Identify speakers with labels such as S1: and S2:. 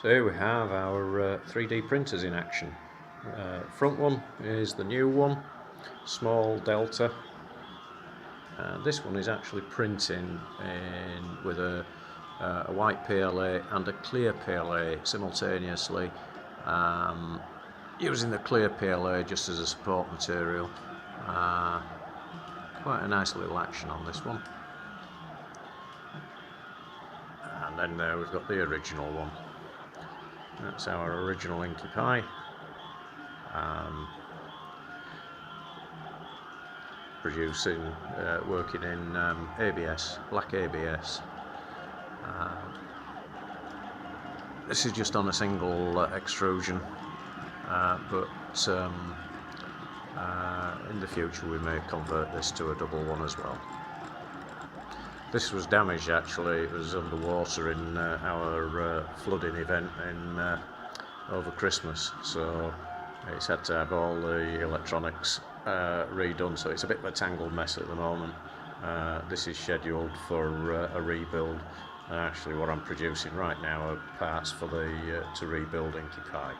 S1: So here we have our 3D printers in action. Front one is the new one, small Delta. This one is actually printing with a white PLA and a clear PLA simultaneously, using the clear PLA just as a support material. Quite a nice little action on this one. And then there we've got the original one. That's our original Inkshop. Producing, working in ABS, black ABS. This is just on a single extrusion, but in the future we may convert this to a double one as well. This was damaged actually, it was underwater in our flooding event over Christmas, so it's had to have all the electronics redone, so it's a bit of a tangled mess at the moment. This is scheduled for a rebuild, and actually what I'm producing right now are parts for to rebuild Inkshop.